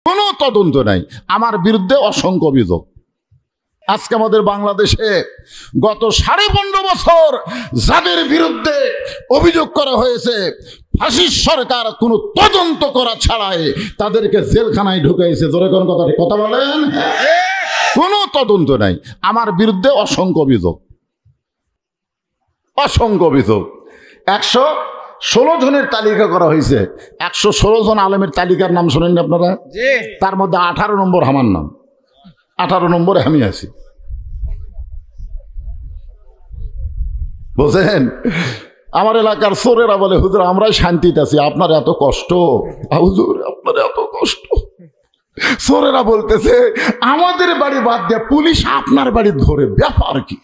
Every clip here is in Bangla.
কোনো তদন্ত নাই, আমার বিরুদ্ধে অসংখ্য অভিযোগ। আজকে আমাদের বাংলাদেশে গত 15.5 বছর যাদের বিরুদ্ধে অভিযোগ করা হয়েছে, ফাঁসির সরকার কোনো তদন্ত করা ছাড়াই তাদেরকে জেলখানায় ঢুকাইছে। জোরে কোন কথা বলেন? কোনো তদন্ত নাই, আমার বিরুদ্ধে অসংখ্য অভিযোগ, অসংখ্য অভিযোগ। 116 জনের তালিকা করা হয়েছে। 116 জন আলেমের তালিকার নাম শোনেন আপনারা? তার মধ্যে 18 নম্বর আমার নাম, 18 নম্বরে আমি আছি। বুঝলেন? আমার এলাকার চোরেরা বলে, হুজুর আমরাই শান্তিতে আছি, আপনার এত কষ্ট। হুজুর আপনার এত কষ্ট। চোরেরা বলতেছে আমাদের বাড়ি বাদ দিয়ে পুলিশ আপনার বাড়ি ধরে, ব্যাপার কি?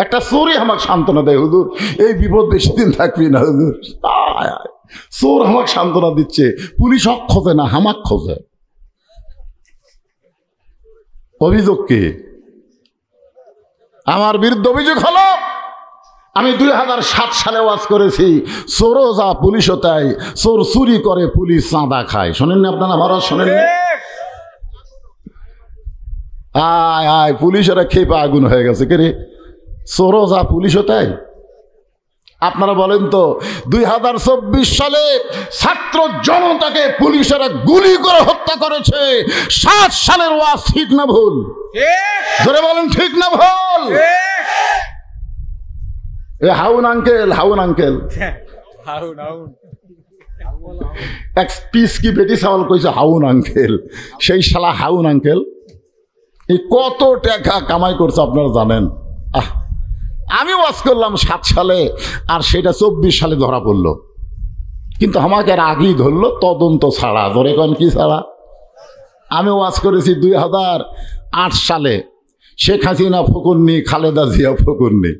একটা চোরে আমাকে সান্ত্বনা দেয়, হুজুর এই বিপদ বেশি দিন থাকবি না হুজুর। চোর আমাকে সান্ত্বনা দিচ্ছে, পুলিশ হক খোঁজে না, হামাক খোঁজে। অভিযোগ কি? আমার বিরুদ্ধে অভিযোগ হলো আমি 2007 সালে ওয়াজ করেছি, চোরও যা পুলিশও তাই, চোর চুরি করে পুলিশ চাঁদা খায়। শোনেননি আপনারা? আমার শোনেননি? আয় আয় পুলিশেরা খেপে আগুন হয়ে গেছে। কে রে? চোরও যা পুলিশও তাই। আপনারা বলেন তো, 2024 সালে ছাত্র জনতাকে পুলিশেরা গুলি করে হত্যা করেছে। 7 সালের ওয়াজ ঠিক না ভুল? ধরে বলেন ঠিক না ভুল? এ হাউন আঙ্কেল, হাউন আঙ্কেল, এক পিস কি বেটি সাওয়াল কইছে হাউন আঙ্কেল। সেই শালা হাউন আঙ্কেল এই কত টাকা কামাই করছে আপনারা জানেন? আমি ওয়াজ করলাম 7 সালে, আর সেটা 24 সালে ধরা পড়লো। কিন্তু আমাকে আর আগেই ধরলো, তদন্ত ছাড়া। ধরে কন কি ছাড়া? আমি ওয়াজ করেছি 2008 সালে, শেখ হাসিনা ফকুন্নি, খালেদা জিয়া ফকুন্নি।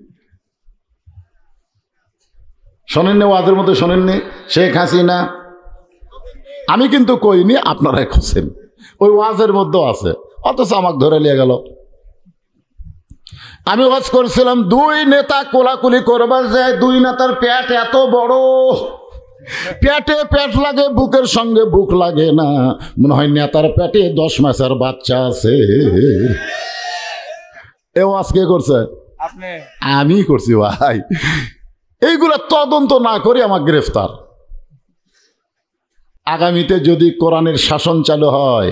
শোনেননি? ওয়াজের মধ্যে শোনেননি? শেখ হাসিনা আমি কিন্তু কইনি, আপনারাই খুঁজছেন, ওই ওয়াজের মধ্যেও আছে, অথচ আমাকে ধরে নিয়ে গেল। আমি ওয়াজ করছিলাম 2 নেতা কোলাকুলি করবার যায়, 2 নেতার পেট এত বড়, পেটে পেট লাগে, বুকের সঙ্গে বুক লাগে না, মনে হয় নেতার পেটে 10 মাসের বাচ্চা আছে। এ ওয়াজ কে করছে? আমি করছি ভাই। এইগুলা তদন্ত না করে আমার গ্রেফতার। আগামীতে যদি কোরআনের শাসন চালু হয়,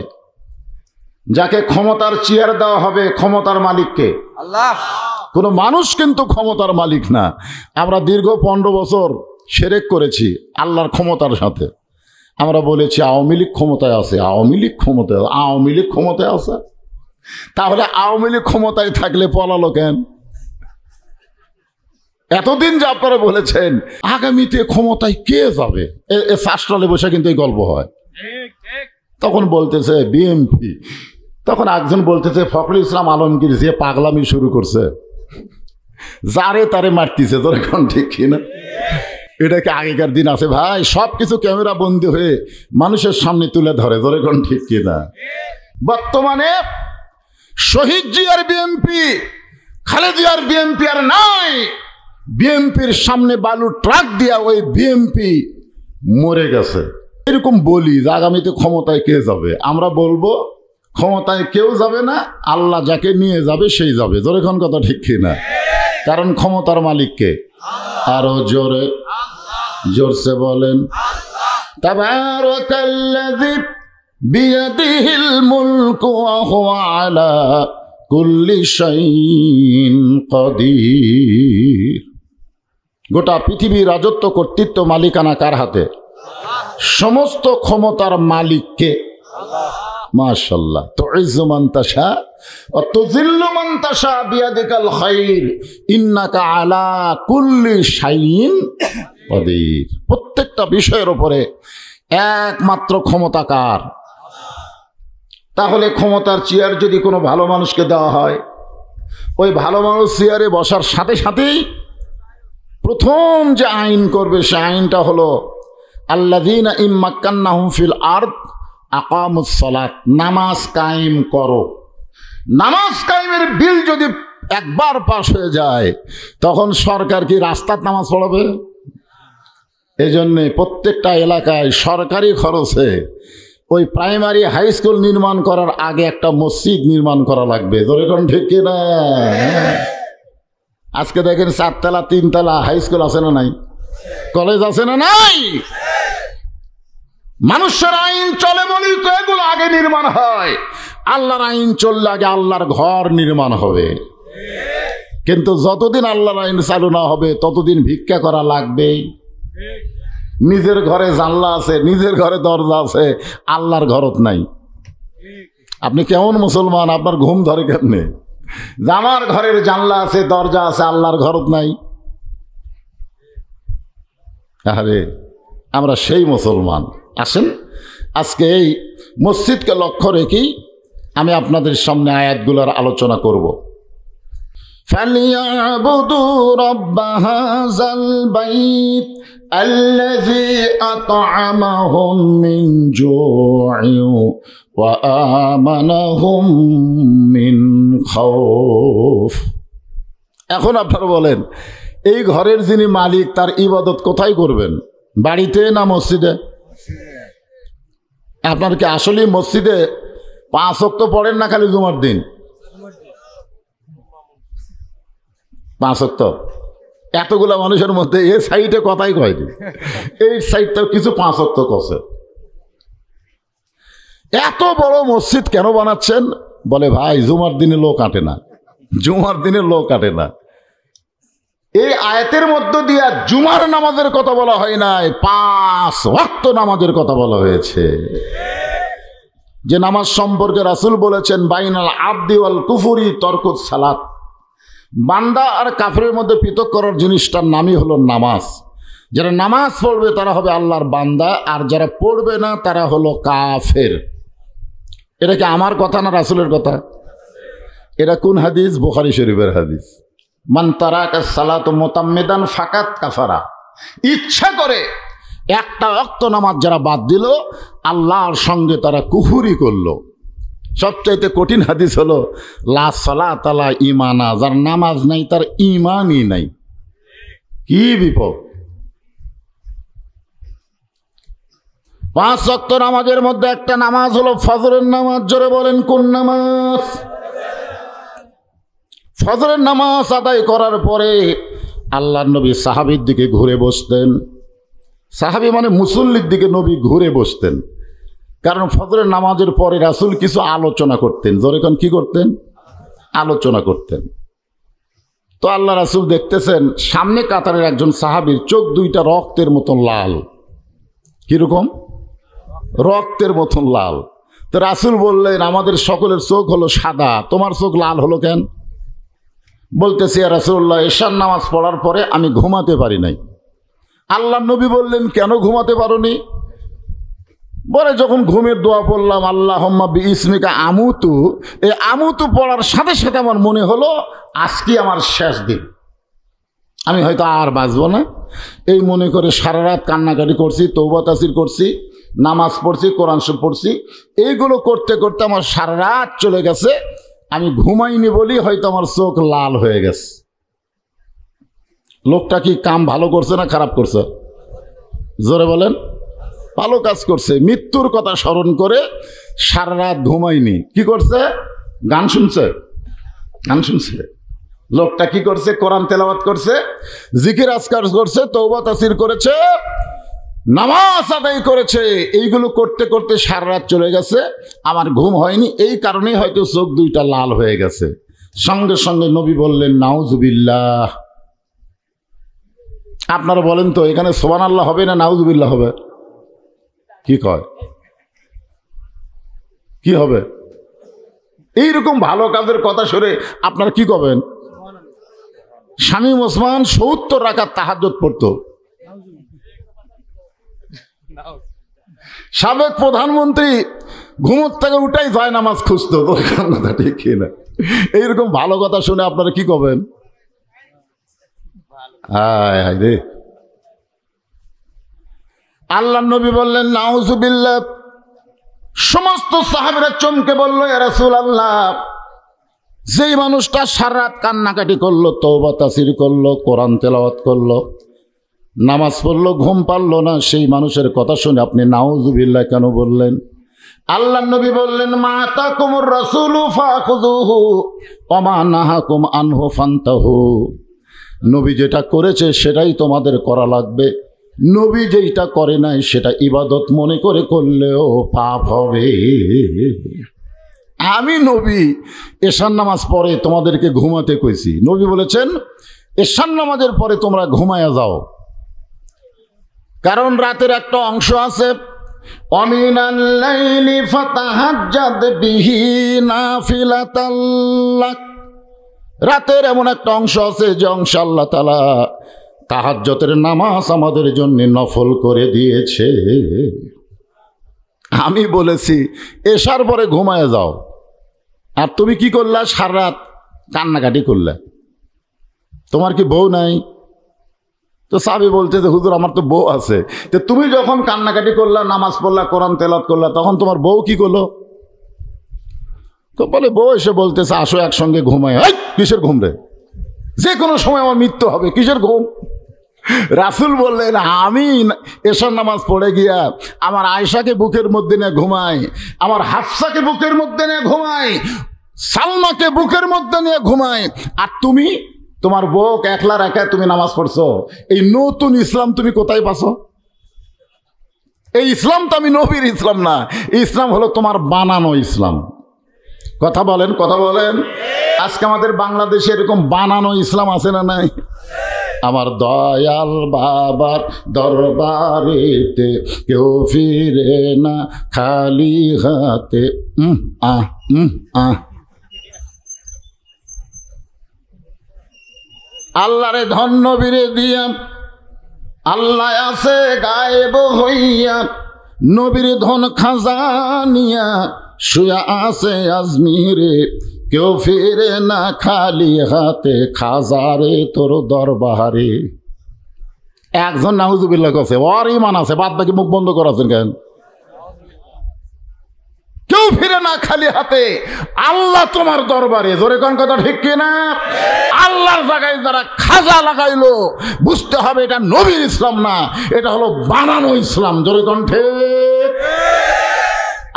যাকে ক্ষমতার চেয়ার দেওয়া হবে, ক্ষমতার মালিককে আল্লাহ। কোনো মানুষ কিন্তু ক্ষমতার মালিক না। আমরা দীর্ঘ 15 বছর শিরক করেছি আল্লাহর ক্ষমতার সাথে। আমরা বলেছি আওয়ামী লীগ ক্ষমতায় আছে, আওয়ামী লীগ ক্ষমতায়, আওয়ামী লীগ ক্ষমতায় আছে। তাহলে আওয়ামী লীগ ক্ষমতায় থাকলে পলালো কেন? এতদিন যে আপনারা বলেছেন আগামীতে ক্ষমতায় কে যাবে, এ শাস্ত্রালে বসে কিন্তু এই গল্প হয়। তখন বলতেছে বিএনপি, তখন একজন বলতেছে ফখরুল ইসলাম আলমগীর, যে পাগলামি শুরু করছে, যারে তারে মারতেছে। তোর এখন ঠিক কিনা? এটা কি আগেকার দিন আছে ভাই? সব কিছু ক্যামেরা বন্দী হয়ে মানুষের সামনে তুলে ধরে। তোর এখন ঠিক কিনা? বর্তমানে শহীদ জিয়ার বিএনপি, খালেদা জিয়ার বিএনপি আর নাই। বিএনপির সামনে বালু ট্রাক দিয়া ওই বিএনপি মরে গেছে। এরকম বলি যে আগামীতে ক্ষমতায় কে যাবে? আমরা বলবো ক্ষমতায় কেউ যাবে না, আল্লাহ যাকে নিয়ে যাবে সেই যাবে। জোরে কোন কথা ঠিক কিনা? কারণ ক্ষমতার মালিককে আরো জোরে জোরসে বলেন, তাবারাকাল্লাযী বিয়াদিহিল মুলকু ওয়া হুয়া আলা কুল্লি শাইইন কাদির। গোটা পৃথিবীর রাজত্ব, কর্তৃত্ব, মালিকানা কার হাতে? সমস্ত ক্ষমতার মালিককে মাশাআল্লাহ। তুইজ্জু মান তাশা ওয়া তুযিল্লু মান তাশা বিয়াদিকাল খায়র ইন্নাকা আলা কুল্লি শাইইন কাদির। প্রত্যেকটা বিষয়ের উপরে একমাত্র ক্ষমতা কার? তাহলে ক্ষমতার চেয়ার যদি কোনো ভালো মানুষকে দেওয়া হয়, ওই ভালো মানুষ চেয়ারে বসার সাথে সাথেই প্রথম যে আইন করবে সে আইনটা হলো আল্লাযীনা ইম্মাক্কান্নাহুম ফিল আরদ আকামুস সালাত, নামাজ কায়েম করো। নামাজ কায়েমের বিল যদি একবার পাস হয়ে যায়, তখন সরকার কি রাস্তার নামাজ পড়াবে? এজন্যে প্রত্যেকটা এলাকায় সরকারি খরচে ওই প্রাইমারি হাই স্কুল নির্মাণ করার আগে একটা মসজিদ নির্মাণ করা লাগবে। যেরকম ঠিক কিনা? আজকে দেখেন 4 তলা 3 তলা হাই স্কুল আছে না নাই? কলেজ আছে না নাই? মানুষের আইন চলে বলি তো এগুলো আগে নির্মাণ হয়। আল্লাহর আইন চললে আগে আল্লাহর ঘর নির্মাণ হবে। কিন্তু যতদিন আল্লাহর আইন চালু না হবে ততদিন ভিক্ষা করা লাগবে। নিজের ঘরে জানলা আছে, নিজের ঘরে দরজা আছে, আল্লাহর ঘরত নাই। আপনি কেমন মুসলমান? আপনার ঘুম ধরে কেমনে? আমার ঘরের জানলা আছে, দরজা আছে, আল্লাহর ঘরত নাই। আরে আমরা সেই মুসলমান। আসেন আজকে এই মসজিদকে লক্ষ্য রেখেই আমি আপনাদের সামনে আয়াতগুলোর আলোচনা করব। فَلْيَعْبُدُوا رَبَّ هَذَا الْبَيْتِ الَّذِي أَطْعَمَهُم مِّن جُوعٍ وَآمَنَهُم مِّن خَوْفٍ। এখন আপনারা বলেন, এই ঘরের যিনি মালিক তার ইবাদত কোথায় করবেন? বাড়িতে না মসজিদে? আপনার কি আসলে মসজিদে 5 ওয়াক্ত পড়েন না খালি জুমার দিন? 5 ওয়াক্ত। এতগুলা মানুষের মধ্যে এই সাইডে কথাই কয়নি, এই সাইডটাও কিছু 5 ওয়াক্ত করছে। এত বড় মসজিদ কেন বানাচ্ছেন? বলে ভাই জুমার দিনে লোক আটে না, জুমার দিনে লোক আটে না। এই আয়াতের মধ্য দিয়ে জুমার নামাজের কথা বলা হয় নাই, 5 ওয়াক্ত নামাজের কথা বলা হয়েছে। যে নামাজ সম্পর্কে রাসূল বলেছেন বাইনাল আবদি ওয়াল কুফরি তরকুস সালাত, বান্দা আর কাফেরের মধ্যে পৃথক করার জিনিসটার নামই হলো নামাজ। যারা নামাজ পড়বে তারা হবে আল্লাহর বান্দা, আর যারা পড়বে না তারা হলো কাফের। এটা কি আমার কথা না রাসূলের কথা? এটা কোন হাদিস? বুখারী শরীফের হাদিস। মান তারাকা সালাত মুতাম্মিদান ফাকাত কাফারা। ইচ্ছা করে একটা ওয়াক্ত নামাজ যারা বাদ দিল আল্লাহর সঙ্গে তারা কুফরি করলো। সবচাইতে কঠিন হাদিস হলো লা সালাত লা ঈমানা, যার নামাজ নাই তার ঈমানই নাই। কি বিপদ! 5 ওয়াক্ত নামাজের মধ্যে একটা নামাজ হলো ফজরের নামাজ। জোরে বলেন কোন নামাজ? ফজরের নামাজ আদায় করার পরে আল্লাহর নবী সাহাবীর দিকে ঘুরে বসতেন। সাহাবী মানে মুসল্লির দিকে নবী ঘুরে বসতেন, কারণ ফজরের নামাজের পরে রাসূল কিছু আলোচনা করতেন। যখন কি করতেন? আলোচনা করতেন। তো আল্লাহ রাসূল দেখতেছেন সামনে কাতারের একজন সাহাবীর চোখ দুইটা রক্তের মতন লাল। কিরকম? রক্তের মতন লাল। তো রাসূল বললেন আমাদের সকলের চোখ হলো সাদা, তোমার চোখ লাল হলো কেন? বলতেছি ইয়া রাসূলুল্লাহ, এশার নামাজ পড়ার পরে আমি ঘুমাতে পারি নাই। আল্লাহ নবী বললেন কেন ঘুমাতে পারোনি? বলে যখন ঘুমের দোয়া পড়লাম আল্লাহুম্মা বিইসমিকা আমুতু, এই আমুতু পড়ার সাথে সাথে আমার মনে হলো আজকে আমার শেষ দিন, আমি হয়তো আর বাঁচবো না। এই মনে করে সারা রাত কান্নাকাটি করছি, তওবা তাসবিহ করছি, নামাজ পড়ছি, কোরআন শরীফ পড়ছি। এইগুলো করতে করতে আমার সারা রাত চলে গেছে। আমি ঘুমাইনি বলি হয়তো আমার চোখ লাল হয়ে গেছে। লোকটা কি কাম ভালো করছে না খারাপ করছে? জোরে বলেন। ভালো কাজ করছে। মৃত্যুর কথা স্মরণ করে সারা রাত ঘুমায়নি। কি করছে? গান শুনছে, গান শুনছে। লোকটা কি করছে? কোরআন তেলাওয়াত করছে, জিকির আজকার করছে, তওবা তাসবিহ করেছে, নামাজ আদায় করেছে। এইগুলো করতে করতে সারা রাত চলে গেছে, আমার ঘুম হয়নি। এই কারণেই হয়তো চোখ দুইটা লাল হয়ে গেছে। সঙ্গে সঙ্গে নবী বললেন নাউজুবিল্লাহ। আপনারা বলেন তো এখানে সুবহানাল্লাহ হবে না নাউজুবিল্লাহ হবে? কি কয়? কি হবে? এইরকম ভালো কাজের কথা শুনে আপনারা কি করবেন? শামীম ওসমান ৭০ রাকাত তাহাজ্জুদ পড়তো। সাবেক প্রধানমন্ত্রী ঘুমোর থেকে উঠাই যায় নামাজ খুঁজতো। কথা ঠিক না? এইরকম ভালো কথা শুনে আপনারা কি করবেন? হায় হায় রে! আল্লাহ নবী বললেন নাউজুবিল্লাহ। সমস্ত সাহাবীরা চমকে বলল ইয়া রাসূলুল্লাহ, যেই মানুষটা সারা রাত কান্নাকাটি করলো, তওবা তাসবিহ করলো, কোরআন তেলাওয়াত করলো, নামাজ পড়লো, ঘুম পারলো না, সেই মানুষের কথা শুনে আপনি নাউজুবিল্লাহ কেন বললেন? আল্লাহ নবী বললেন, মা আতাকুমুর রাসূলু ফাখুযুহু ওয়া মা নাহাকুম আনহু ফান্তাহু। নবী যেটা করেছে সেটাই তোমাদের করা লাগবে, নবী যেটা করে নাই সেটা ইবাদত মনে করে করলেও পাপ হবে। আমি নবী এশার নামাজ পড়ে তোমাদেরকে ঘুমাতে কইছি, নবী বলেছেন এশার নামাজের পরে তোমরা ঘুমায়া যাও, কারণ রাতের একটা অংশ আছে, ওয়ামিনাল লাইলি ফাতাহাজ্জাদ বিহি নাফিলাতাল লাক। রাতের এমন একটা অংশ আছে যে অংশ আল্লাহ তাআলা তাহাজ্জুদের নামাজ আমাদের জন্য নফল করে দিয়েছে। আমি বলেছি এশার পরে ঘুমায় যাও, আর তুমি কি করলা? সারা রাত কান্নাকাটি করলে। তোমার কি বউ নাই? তো সাহাবী বলতে যে হুজুর আমার তো বউ আছে। তো তুমি যখন কান্নাকাটি করলা, নামাজ পড়লা, কোরআন তেলাওয়াত করলা, তখন তোমার বউ কি করলো? তো বলে বউ এসে বলতেছে আসো একসঙ্গে ঘুমায়। কিসের ঘুম রে? যে কোনো সময় আমার মৃত্যু হবে, কিসের ঘুম? রাসূল বললেন আমি এশার নামাজ পড়ে গিয়া আমার আয়েশাকে বুকের মধ্যে নিয়ে ঘুমাই, আমার হাফসাকে বুকের মধ্যে নিয়ে ঘুমাই, সালমাকে বুকের মধ্যে নিয়ে ঘুমাই, আর তুমি তোমার বউকে একলা রেখে তুমি নামাজ পড়ছো। এই নতুন ইসলাম তুমি কোথায় পাছো? এই ইসলাম তো আমি নবীর ইসলাম না, এই ইসলাম হলো তোমার বানানো ইসলাম। কথা বলেন, কথা বলেন। আজকে আমাদের বাংলাদেশে এরকম বানানো ইসলাম আছে না নাই? আমার দয়াল বাবার দরবারেতে কেউ ফিরে না খালি হাতে। আল্লাহরে ধন্য বীরে দিয়া, আল্লাহ আছে গায়েব হইয়া, নবীর ধন খাজানিয়া শুয়া আছে আজমিরে, কেউ ফিরে না খালি হাতে খাজারে তোর দরবারে। একজন নাউজুবিল্লাহ করছে, ওর ইমান আছে, বাদ বাকি মুখ বন্ধ করাছেন কেন? কেউ ফিরে না খালি হাতে আল্লাহ তোমার দরবারে। জোরে কোন কথা ঠিক কিনা? আল্লাহর জায়গায় যারা খাজা লাগাইলো, বুঝতে হবে এটা নবীর ইসলাম না, এটা হলো বানানো ইসলাম। জোরে কোন ঠিক?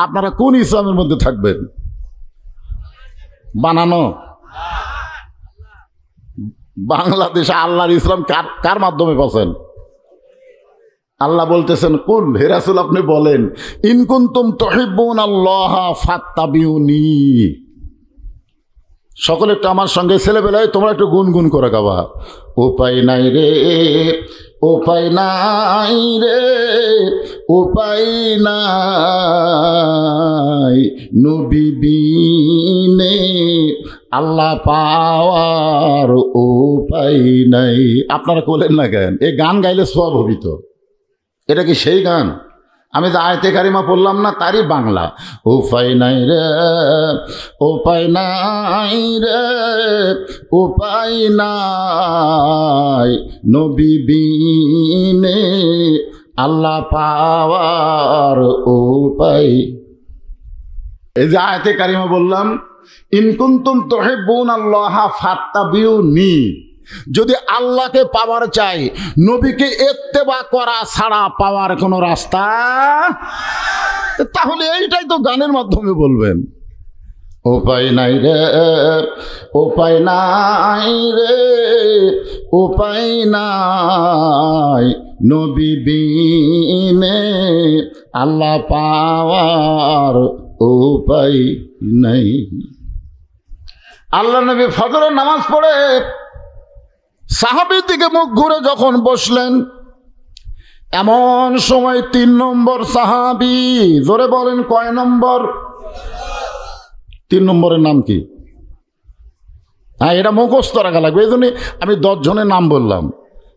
আপনারা কোন ইসলামের মধ্যে থাকবেন? বানানো? বাংলাদেশে আল্লাহর ইসলাম কার মাধ্যমে পাচ্ছেন? আল্লাহ বলতেছেন কুল, হে রাসূল আপনি বলেন, ইন কুনতুম তুহিব্বুনাল্লাহ ফাত্তাবিউনি। সকলে একটু আমার সঙ্গে ছেলেবেলায় তোমরা একটু গুনগুন করে গাবা। উপায় নাই রে, উপায় নাই রে, উপায় নাই, নবী বিনে আল্লাহ পাওয়ার উপায় নাই। আপনারা বলেন না কেন? এই গান গাইলে সওয়াব হবি তো। এটা কি সেই গান? আমি যে আয়াতে কারিমা পড়লাম না, তারই বাংলা। উপায় নাই রে, উপায় নাই রে, উপায় নাই, নবী বিনে আল্লাহ পাওয়ার উপায়। এই যে আয়াতে কারিমা বললাম, ইন কুনতুম তুহিব্বুনাল্লাহা ফাত্তাবিউনি, যদি আল্লাহকে পাওয়ার চাই, নবীকে ইত্তেবা করা ছাড়া পাওয়ার কোনো রাস্তা, তাহলে এইটাই তো গানের মাধ্যমে বলবেন। উপায় নাই রে, উপায় নাই রে, উপায় নাই, নবী বিনে আল্লাহ পাওয়ার উপায় নাই। আল্লাহ নবী ফজরের নামাজ পড়ে সাহাবীর দিকে মুখ ঘুরে যখন বসলেন, এমন সময় 3 নম্বর সাহাবী, জোরে বলেন কয় নম্বর? 3 নম্বরের নাম কি? হ্যাঁ, এটা মুখস্থ রাখা লাগবে, এই জন্য আমি 10 জনের নাম বললাম,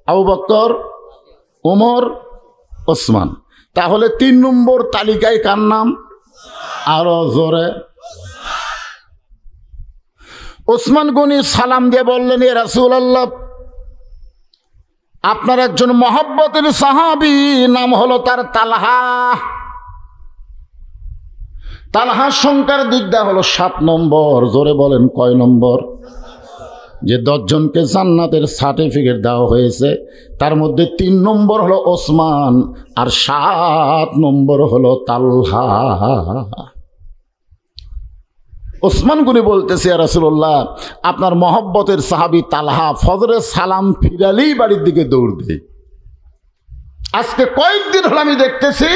আবু বকর, ওমর, ওসমান। তাহলে 3 নম্বর তালিকায় কার নাম? আরো জোরে। ওসমান গনি সালাম দিয়ে বললেন, এ রাসূলুল্লাহ, আপনার একজন মহব্বতের সাহাবী, নাম হলো তার তালহা। তালহার সংখ্যার দিক দেওয়া হলো 7 নম্বর। জোরে বলেন কয় নম্বর? যে 10 জনকে জান্নাতের সার্টিফিকেট দেওয়া হয়েছে, তার মধ্যে 3 নম্বর হলো ওসমান আর 7 নম্বর হলো তালহা। ওসমান গনি বলতেছে, ইয়া রাসূলুল্লাহ, আপনার মহব্বতের সাহাবী তালহা ফজরের সালাম ফিরালেই বাড়ির দিকে দৌড় দেয়। আজকে কয়েকদিন হলো আমি দেখতেছি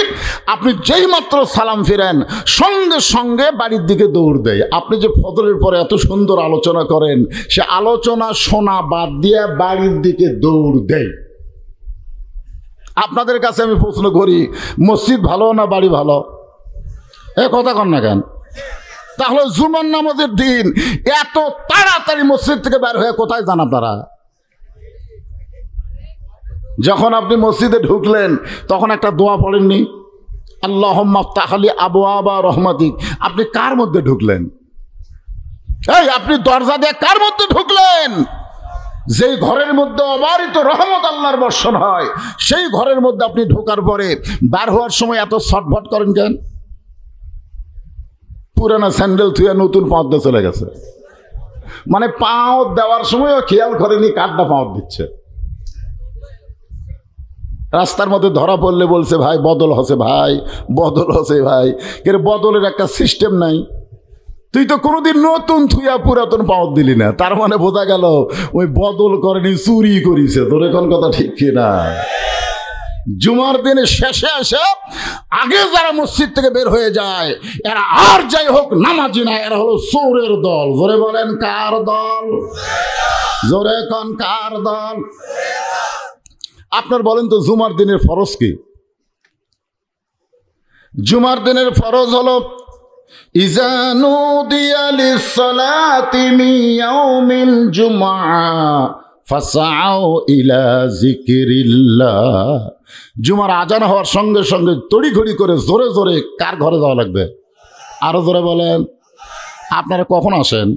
আপনি যেই মাত্র সালাম ফিরেন সঙ্গে সঙ্গে বাড়ির দিকে দৌড় দেয়। আপনি যে ফজরের পরে এত সুন্দর আলোচনা করেন, সে আলোচনা শোনা বাদ দিয়ে বাড়ির দিকে দৌড় দেয়। আপনাদের কাছে আমি প্রশ্ন করি, মসজিদ ভালো না বাড়ি ভালো? এ কথা কন না কেন? তাহলে জুমার নামাজের দিন এত তাড়াতাড়ি মসজিদ থেকে বের হয়ে কোথায় যান আপনারা? যখন আপনি মসজিদে ঢুকলেন তখন একটা দোয়া পড়েননি, আল্লাহুম্মা আফতাহ লি আবওয়াবা রহমাতিক? আপনি কার মধ্যে ঢুকলেন? এই আপনি দরজা দিয়ে কার মধ্যে ঢুকলেন? যেই ঘরের মধ্যে অবারিত রহমত আল্লাহর বর্ষণ হয়, সেই ঘরের মধ্যে আপনি ঢোকার পরে বার হওয়ার সময় এত ছটফট করেন কেন? পুরানা স্যান্ডেল থুয়ে নতুন পাঁচ দিয়ে চলে গেছে, মানে পাও দেওয়ার সময়ও খেয়াল করেনি কাঠটা পাঁচ দিচ্ছে। রাস্তার মধ্যে ধরা পড়লে বলছে, ভাই বদল হচ্ছে, ভাই বদল হচ্ছে, ভাই এর বদলের একটা সিস্টেম নাই। তুই তো কোনোদিন নতুন থুয়া পুরাতন পাওয়ার দিলি না, তার মানে বোঝা গেল ওই বদল করেনি, চুরি করিছে। তোর এখন কথা ঠিক কিনা? জুমার দিনে শেষে এসে আগে যারা মসজিদ থেকে বের হয়ে যায় এরা আর যাই হোক নামাজি না, এরা হলো চোরের দল। জোরে বলেন কার দল? জোরে কোন কার দল? আপনার বলেন তো জুমার দিনের ফরজ কি? জুমার দিনের ফরজ হলো ইযা নুদিয়া লিস-সালাতি মিন ইয়াউমিল জুমআ ফাসআউ ইলা যিকরিল্লাহ। জুমার আজান হওয়ার সঙ্গে সঙ্গে তড়িঘড়ি করে জোরে জোরে কার ঘরে যাওয়া লাগবে? আরো জোরে বলেন। আপনারা কখন আসেন?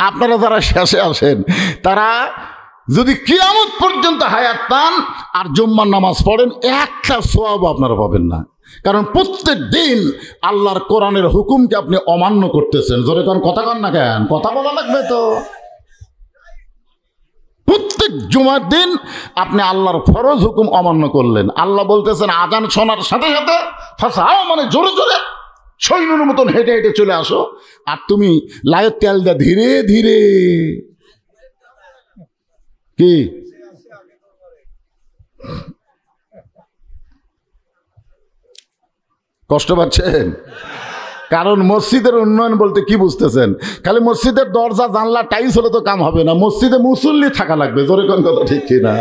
আপনারা যারা শেষে আসেন তারা যদি কিয়ামত পর্যন্ত হায়াত পান আর জুম্মার নামাজ পড়েন, একটা সওয়াব আপনারা পাবেন না। কারণ প্রত্যেক দিন আল্লাহর কোরআনের হুকুমকে আপনি অমান্য করতেছেন। জোরে কোন কথা কন না কেন? কথা বলা লাগবে তো। প্রত্যেক জুমার দিন আপনি আল্লাহর ফরজ হুকুম অমান্য করলেন। আল্লাহ বলতেছেন আজান শোনার সাথে সাথে ফাসাও, মানে জোরে জোরে সৈন্যের মতন হেঁটে হেঁটে চলে আসো, আর তুমি লায়ের তেল দা ধীরে ধীরে। কি কষ্ট পাচ্ছেন? কারণ মসজিদের উন্নয়ন বলতে কি বুঝতেছেন? খালি মসজিদের দরজা জানলা টাইলস হলে তো কাম হবে না, মসজিদে মুসল্লি থাকা লাগবে। জোরে কোন কথা ঠিক কিনা?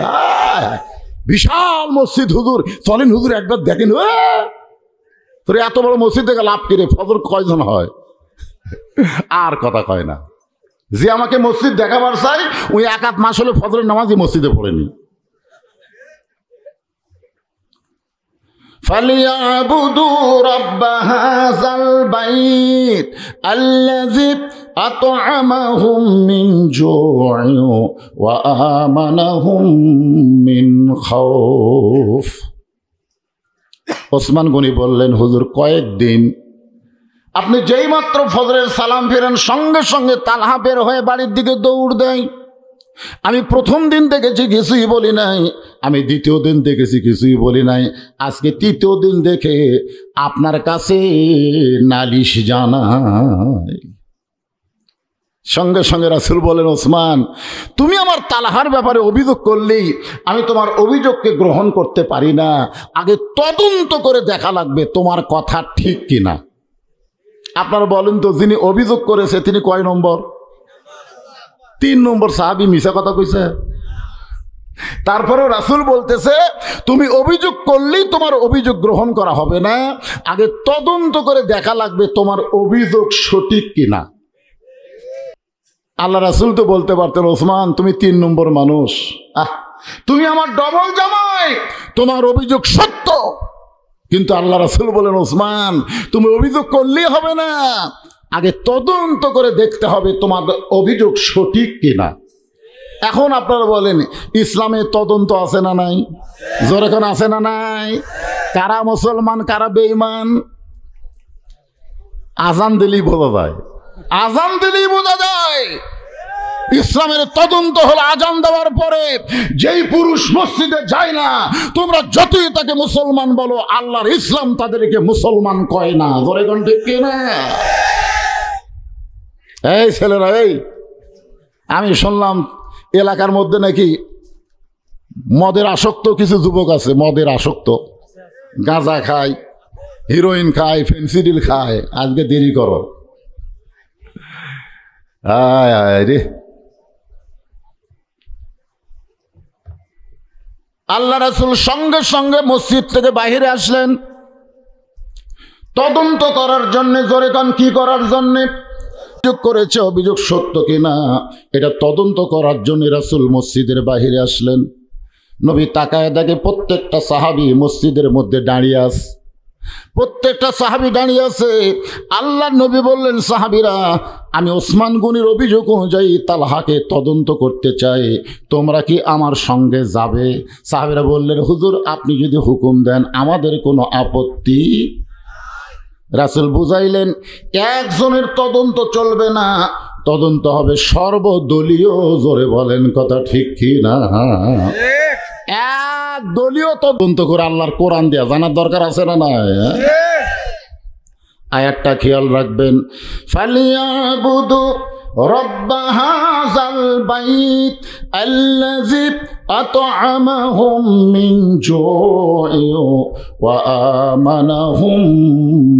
বিশাল মসজিদ, হুজুর চলেন হুজুর একবার দেখেন। তোর এত বড় মসজিদ থেকে লাভ কিরে? ফজর কয়জন হয়? আর কথা কয় না। যে আমাকে মসজিদ দেখাবার চাই ওই একাত মাস হলে ফজরের নামাজই মসজিদে পড়েনি। فَلْيَعْبُدُوا رَبَّ هَذَا الْبَيْتِ الَّذِي أَطْعَمَهُم مِّن جُوعٍ وَآمَنَهُم مِّن خَوْفٍ। ওসমান গনি বললেন, হুজুর কয়েকদিন আপনি যেই মাত্র ফজরের সালাম ফেরেন সঙ্গে সঙ্গে তালহা বের হয়ে বাড়ির দিকে দৌড় দেয়। আমি প্রথম দিন দেখেছি কিছুই বলি নাই, আমি দ্বিতীয় দিন দেখেছি কিছুই বলি নাই, আজকে তৃতীয় দিন দেখে আপনার কাছে নালিশ জানাই। সঙ্গে সঙ্গে রাসূল বলেন, ওসমান তুমি আমার তালহার ব্যাপারে অভিযোগ করলেই আমি তোমার অভিযোগকে গ্রহণ করতে পারি না, আগে তদন্ত করে দেখা লাগবে তোমার কথা ঠিক কিনা। আপনারা বলেন তো, যিনি অভিযোগ করেছে তিনি কয় নম্বর? 3 নম্বর সাহাবী মিছা কথা কইছে। তারপরেও রাসূল বলতেছে তুমি অভিযোগ করলেই তোমার অভিযোগ গ্রহণ করা হবে না, আগে তদন্ত করে দেখা লাগবে তোমার অভিযোগ সঠিক কিনা। আল্লাহ রাসূল তো বলতে পারতেন, ওসমান তুমি 3 নম্বর মানুষ, তুমি আমার ডবল জামাই, তোমার অভিযোগ সত্য। কিন্তু আল্লাহ রাসূল বলেন, ওসমান তুমি অভিযোগ করলেই হবে না, আগে তদন্ত করে দেখতে হবে তোমার অভিযোগ সঠিক কিনা। এখন আপনারা বলেন ইসলামে তদন্ত আছে না নাই? জোরে কোন আছে না নাই? কারা মুসলমান কারা বেঈমান আজান দিলেই বোঝা যায়। আজান দিলেই বোঝা যায়। ইসলামের তদন্ত হলো আজান দেওয়ার পরে যেই পুরুষ মসজিদে যায় না, তোমরা যতই তাকে মুসলমান বলো, আল্লাহর ইসলাম তাদেরকে মুসলমান কয় না। জোরে কোন ঠিক কিনা? এই ছেলেরা, এই আমি শুনলাম এলাকার মধ্যে নাকি মদের আসক্ত কিছু যুবক আছে, মদের আসক্ত, গাঁজা খায়, হিরোইন খায়, ফেন্সিডিল খায়। আজকে দেরি করো, আয় আয় রে। আল্লাহ রাসূল সঙ্গে সঙ্গে মসজিদ থেকে বাইরে আসলেন তদন্ত করার জন্য। জোরে কান, কি করার জন্যে? অভিযোগ করেছে, অভিযোগ সত্য কিনা এটা তদন্ত করার জন্য রাসূল মসজিদের বাইরে আসলেন। নবী তাকায় দেখে প্রত্যেকটা সাহাবী মসজিদের মধ্যে দাঁড়িয়ে আছে, প্রত্যেকটা সাহাবী দাঁড়িয়ে আছে। আল্লাহর নবী বললেন, সাহাবীরা, আমি ওসমান গনির অভিযোগ অনুযায়ী তালহাকে তদন্ত করতে চাই, তোমরা কি আমার সঙ্গে যাবে? সাহাবীরা বললেন, হুজুর আপনি যদি হুকুম দেন আমাদের কোনো আপত্তি। রাসূল বুঝাইলেন, একজনের তদন্ত চলবে না, তদন্ত হবে সর্বদলীয়। জোরে বলেন কথা ঠিক কি না? এক দলীয় তদন্ত করে আল্লাহর কোরআন দেয়া জানার দরকার আছে না? না, আয়াতটা খেয়াল রাখবেন। ফালিয়াবুদু রব্ব হাযাল বাইত আল্লাযী আত'আমাহুম মিন জু'ইন ওয়া আমানাহুম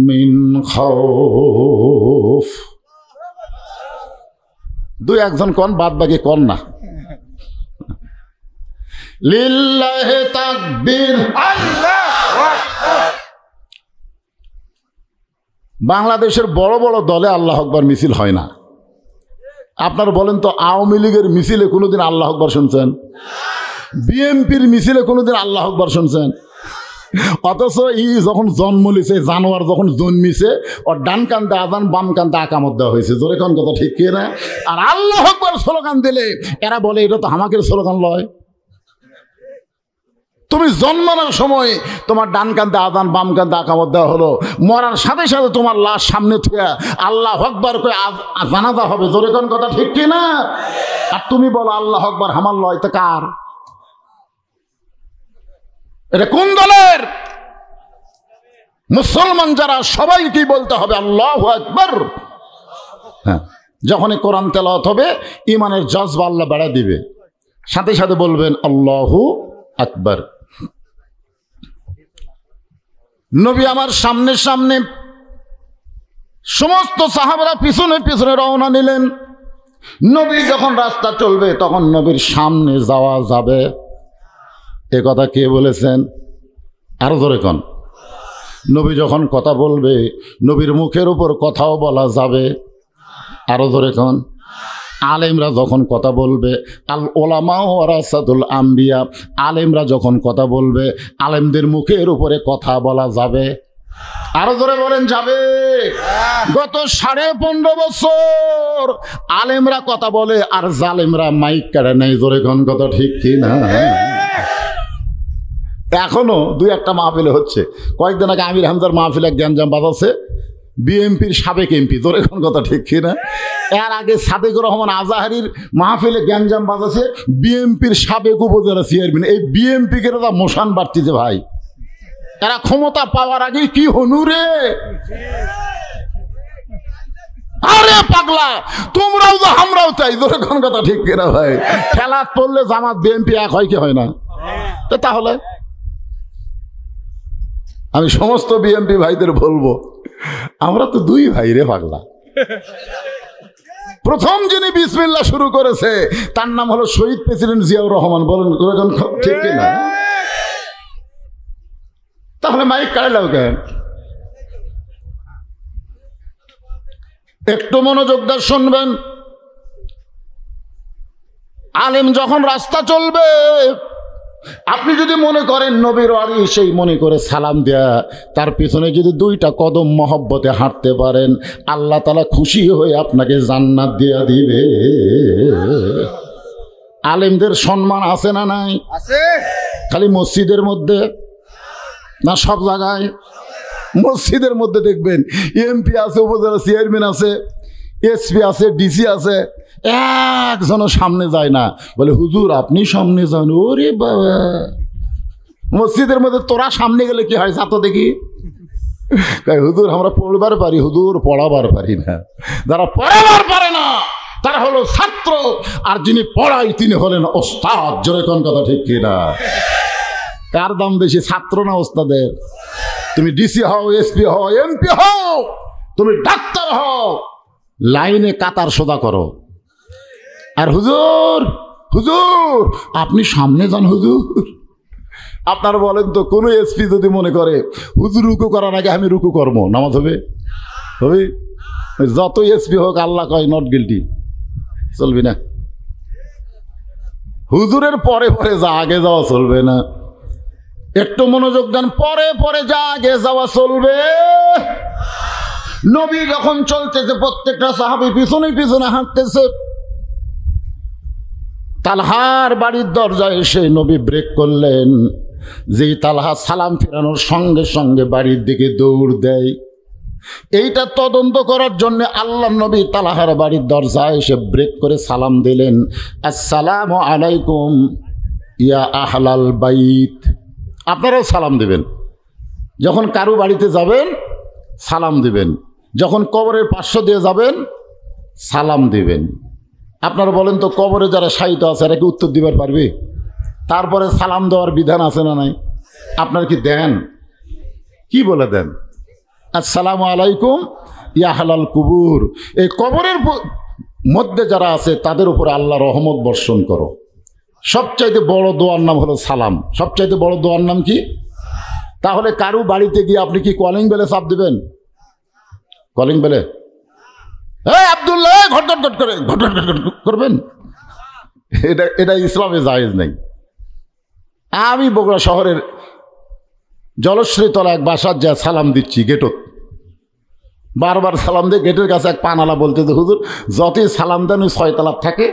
মিন খাউফ। দুই একজন কোন, বাদ বাকি কোন না। লিল্লাহি তাকবীর, আল্লাহু আকবার। বাংলাদেশের বড় বড় দলে আল্লাহু আকবার মিছিল হয় না। আপনারা বলেন তো, আওয়ামী লীগের মিছিলে কোনোদিন আল্লাহু আকবার শুনছেন? বিএনপির মিছিলে কোনোদিন আল্লাহু আকবার শুনছেন? অথচ যখন জন্ম নিছে, জানোয়ার যখন জন্মিছে, ওর ডান কান্দে আজান, বাম কান্দে আকামত দেওয়া হয়েছে। জোরে কোন কথা ঠিক কি না? আর আল্লাহু আকবার স্লোগান দিলে এরা বলে এটা তো হামাকের স্লোগান লয়। তুমি জন্মানোর সময় তোমার ডান কান্দে আজান, বাম কান্দে আকামত দেওয়া হলো, মরার সাথে সাথে তোমার লাশ সামনে থেকে আল্লাহু আকবার করে জানাজা হবে। জোরে কোন কথা ঠিক কি না? আর তুমি বলো আল্লাহু আকবার হামার লয়, তো কার? এটা কোন দলের? মুসলমান যারা সবাইকেই বলতে হবে আল্লাহু আকবার। হ্যাঁ, যখনই কোরআন তেলাওয়াত হবে ঈমানের জজবা আল্লাহ বাড়া দিবে, সাথে সাথে বলবেন আল্লাহু আকবার। নবী আমার সামনে সামনে, সমস্ত সাহাবারা পিছনে পিছনে রওনা নিলেন। নবী যখন রাস্তা চলবে তখন নবীর সামনে যাওয়া যাবে, এ কথা কে বলেছেন? আরো জোরে কোন। নবী যখন কথা বলবে নবীর মুখের উপর কথাও বলা যাবে, আরো জোরে কোন। আলেমরা যখন কথা বলবে, আল ওলামা ওয়ারাসাতুল আম্বিয়া, আলেমরা যখন কথা বলবে আলেমদের মুখের উপরে কথা বলা যাবে, আরো জোরে বলেন যাবে। গত 15.5 বছর আলেমরা কথা বলে আর জালেমরা মাইক কাটে নাই। জোরে কোন কথা ঠিক কি না? এখনো দুই একটা মাহফিলে হচ্ছে। কয়েকদিন আগে আমির হামজার মাহফিলে গ্যাঞ্জাম বাজাচ্ছে বিএমপির সাবেক এমপি। জোরে কোন কথা ঠিক কি না? এর আগে সাদেকুর রহমান আজাহারির মাহফিলে গ্যাঞ্জাম বাজাচ্ছে বিএমপির সাবেক উপজেলা চেয়ারম্যান। এই বিএমপি কে তারা মোশান বাড়তিছে ভাই। এরা ক্ষমতা পাওয়ার আগে কি হনু রে? আরে পাগলা, তোমরাও তো আমরাও চাই। জোরে কোন কথা ঠিক কিনা ভাই? খেলা করলে জামাত বিএমপি এক হয় কি হয় না? তাহলে আমি সমস্ত বিএমপি ভাইদের বলবো, আমরা তো দুই ভাই রে পাগলা। প্রথম যিনি বিসমিল্লাহ শুরু করেছে তার নাম হলো শহীদ প্রেসিডেন্ট জিয়াউর রহমান। বলেন ঠিক কিনা? তাহলে মাইক কাটালাও কেন? একটু মনোযোগ দিয়ে শুনবেন। আলেম যখন রাস্তা চলবে, আপনি যদি মনে করেন নবীর ওয়ারি, সেই মনে করে সালাম দেয়া, তার পিছনে যদি 2টা কদম মহব্বতে হাঁটতে পারেন, আল্লাহ তাআলা খুশি হয়ে আপনাকে জান্নাত দিয়ে দিবে। আলেমদের সম্মান আছে না নাই? আছে। খালি মসজিদের মধ্যে না, সব জায়গায়? মসজিদের মধ্যে দেখবেন এমপি আছে, উপজেলা চেয়ারম্যান আছে, এসপি আছে, ডিসি আছে, একজনও সামনে যায় না। বলে হুজুর আপনি সামনে যান। ওরে বাবা, মসজিদের মধ্যে তোরা সামনে গেলে কি হয়, যা তো দেখি। হুজুর আমরা পড়বার পারি, হুজুর পড়াবার পারি না। যারা পড়াবার পারে না তারা হলো ছাত্র, আর যিনি পড়াই তিনি হলেন ওস্তাদ। জোরে কোন কথা ঠিক কিনা? কার দাম বেশি, ছাত্র না ওস্তাদের? তুমি ডিসি হও, এসপি হও, এমপি হও, তুমি ডাক্তার হও, লাইনে কাতার সোজা করো। আর হুজুর হুজুর আপনি সামনে যান হুজুর। আপনারা বলেন তো, কোনো এসপি যদি মনে করে হুজুর রুকু করার আগে আমি রুকু করবো, নামাজ হবে? হবে? যত এসপি হোক আল্লাহ কয় নট গিল্টি, চলবি না। হুজুরের পরে পরে যা, আগে যাওয়া চলবে না। একটু মনোযোগ দেন, পরে পরে যা, আগে যাওয়া চলবে। নবী যখন চলতেছে, প্রত্যেকটা সাহাবী পিছনে পিছনে হাঁটতেছে। তালহার বাড়ির দরজায় এসে নবী ব্রেক করলেন। যেই তালহা সালাম ফেরানোর সঙ্গে সঙ্গে বাড়ির দিকে দৌড় দেয়। এইটা তদন্ত করার জন্য আল্লাহ নবী তালহার বাড়ির দরজায় এসে ব্রেক করে সালাম দিলেন, আসসালামু আলাইকুম ইয়া আহলাল বাইত। আপনারাও সালাম দেবেন, যখন কারো বাড়িতে যাবেন সালাম দিবেন, যখন কবরের পার্শ্ব দিয়ে যাবেন সালাম দিবেন। আপনারা বলেন তো, কবরে যারা শায়িত আছে এরা কি উত্তর দিবার পারবে? তারপরে সালাম দেওয়ার বিধান আছে না নাই? আপনারা কি দেন? কি বলে দেন? আসসালামু আলাইকুম ইয়া আহলাল কুবুর। এই কবরের মধ্যে যারা আছে তাদের উপরে আল্লাহ রহমত বর্ষণ করো। সবচাইতে বড় দোয়ার নাম হলো সালাম। সবচাইতে বড় দোয়ার নাম কি? তাহলে কারু বাড়িতে গিয়ে আপনি কি কলিং বেলে চাপ দেবেন? কলিং বেলে আব্দুল্লাহ ঘটঘট ঘট করে ঘটঘট ঘট করবেন? এটা ইসলামে জায়েজ নেই। আমি বগুড়া শহরের জলশ্রী তলা এক বাসার যা সালাম দিচ্ছি, গেটত বারবার সালাম দিয়ে গেটের কাছে এক পানালা বলতে, হুজুর যতই সালাম দেন ওই 6 তলার থাকে,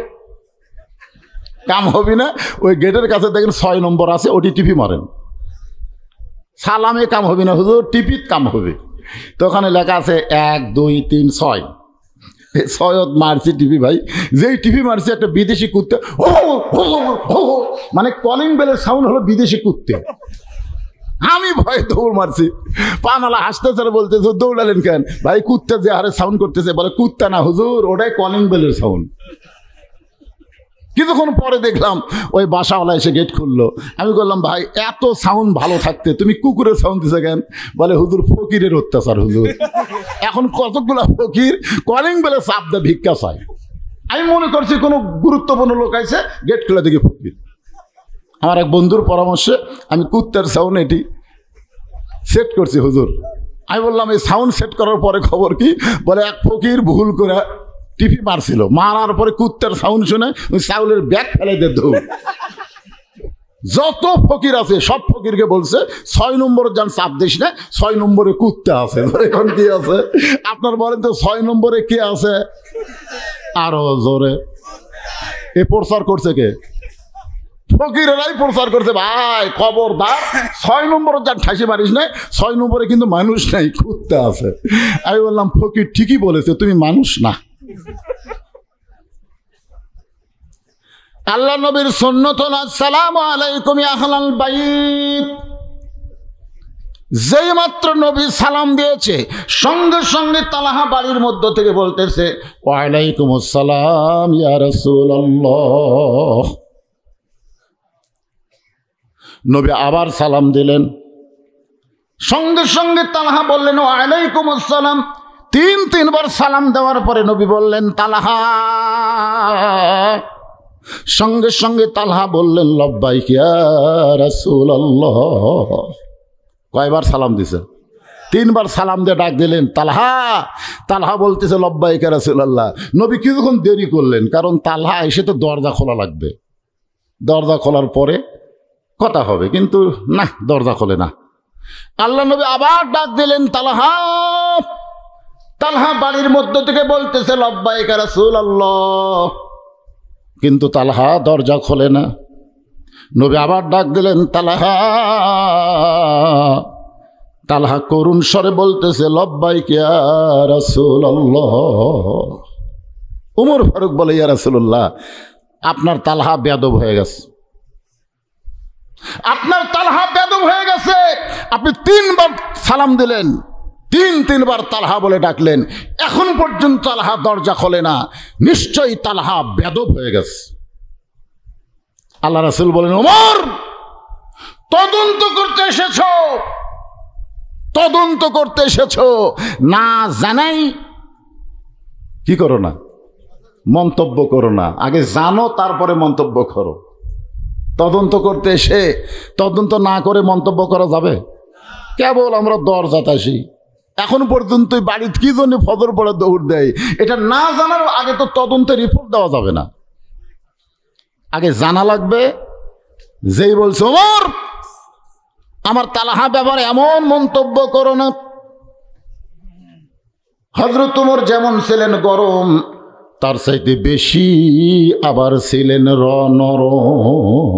কাম হবি না। ওই গেটের কাছে দেখেন 6 নম্বর আছে, ওটি টিপি মারেন। সালামে কাম হবি না হুজুর, টিপিত কাম হবে। তো ওখানে লেখা আছে 1 2 3 6। 6 মারছি টিপি ভাই। যেই টিপি মারছি একটা বিদেশি কুত্তে, মানে কলিং বেলের সাউন্ড হলো বিদেশি কুত্তে। আমি ভয়ে দৌড় মারছি। পানালা হাসতেছে, বলতেছে দৌড়ালেন কেন? ভাই কুত্তা যে হারে সাউন্ড করতেছে। বলে কুত্তা না হুজুর, ওটাই কলিং বেলের সাউন্ড। কিছুক্ষণ পরে দেখলাম ওই বাসাওয়ালা এসে গেট খুললো। আমি বললাম, ভাই এত সাউন্ড ভালো থাকতে তুমি কুকুরের সাউন্ড দিছে কেন? বলে হুজুর ফকিরের অত্যাচার হুজুর। এখন কতগুলা ফকির কলিং বেলে চাপ দেয়, ভিক্ষা চায়। আমি মনে করছি কোনো গুরুত্বপূর্ণ লোক আছে, গেট খুলে দেখি ফকির। আমার এক বন্ধুর পরামর্শে আমি কুত্তার সাউন্ড এটি সেট করছি হুজুর। আমি বললাম এই সাউন্ড সেট করার পরে খবর কি? বলে এক ফকির ভুল করে টিপি মারছিল, মারার পরে কুত্তার সাউন্ড শুনে ওই চাউলের ব্যাগ ফেলে দিয়ে দৌড়। যত ফকির আছে সব ফকিরকে বলছে 6 নম্বরে যান চাপ দিস না, 6 নম্বরে কুত্তা আছে। এখন কি আছে আপনার বলেন তো, 6 নম্বরে কে আছে? আরো জোরে এ প্রচার করছে কে? ফকিরেরাই প্রচার করছে। ভাই খবরদার, 6 নম্বরে যান ঠাসি মারিস না, 6 নম্বরে কিন্তু মানুষ নাই, কুত্তা আছে। আমি বললাম ফকির ঠিকই বলেছে, তুমি মানুষ না। আল্লাহ নবীর সুন্নত হলো আসসালামু আলাইকুম ইয়া আহলাল বাইত। যেই মাত্র নবী সালাম দিয়েছে, সঙ্গে সঙ্গে তালহা বাড়ির মধ্য থেকে বলতেছে, ওয়া আলাইকুম আসসালাম ইয়া রাসূলুল্লাহ। নবী আবার সালাম দিলেন। সঙ্গে সঙ্গে তালহা বললেন, ওয়া আলাইকুম আসসালাম। 3বার সালাম দেওয়ার পরে নবী বললেন, তালহা। সঙ্গে সঙ্গে তালহা বললেন, লব্বাইক ইয়া রাসূলুল্লাহ। কয়বার সালাম দিছে? 3বার সালাম দিয়ে ডাক দিলেন, তালহা। তালহা বলতেছে, লব্বাইক ইয়া রাসূলুল্লাহ। নবী কিছুক্ষণ দেরি করলেন, কারণ তালহা এসে তো দরজা খোলা লাগবে। দরজা খোলার পরে কথা হবে, কিন্তু না, দরজা খোলে না। আল্লাহ নবী আবার ডাক দিলেন, তালহা। তালহা বাড়ির মধ্য থেকে বলতেছে, লব্বাইক ইয়া রাসূলুল্লাহ। কিন্তু তালহা দরজা খোলে না। নবী আবার ডাক দিলেন, তালহা। তালহা করুণ স্বরে বলতেছে, লব্বাইক ইয়া রাসূলুল্লাহ। উমর ফারুক বলে, ইয়া রাসূলুল্লাহ, আপনার তালহা বেয়াদব হয়ে গেছে, আপনার তালহা বেয়াদব হয়ে গেছে। আপনি 3 বার সালাম দিলেন, 3 বার তালহা বলে ডাকলেন, এখন পর্যন্ত তালহা দরজা খোলে না, নিশ্চয়ই তালহা বেয়াদব হয়ে গেছে। আল্লাহ রাসূল বলেন, ওমর, তদন্ত করতে এসেছো, তদন্ত করতে এসেছো, না জানাই কি করো না, মন্তব্য করো না। আগে জানো, তারপরে মন্তব্য করো। তদন্ত করতে এসে তদন্ত না করে মন্তব্য করা যাবে? কেবল আমরা দরজাতে আসি, এখন পর্যন্ত বাড়িতে কি জন্য ফজর পড়ে দৌড় দেয়, এটা না জানার আগে তো তদন্তের রিপোর্ট দেওয়া যাবে না, আগে জানা লাগবে। যেই বলছে, ওমর, আমার তালহা ব্যাপারে এমন মন্তব্য করো না। হযরত ওমর যেমন ছিলেন গরম, তার চাইতে বেশি আবার ছিলেন নরম।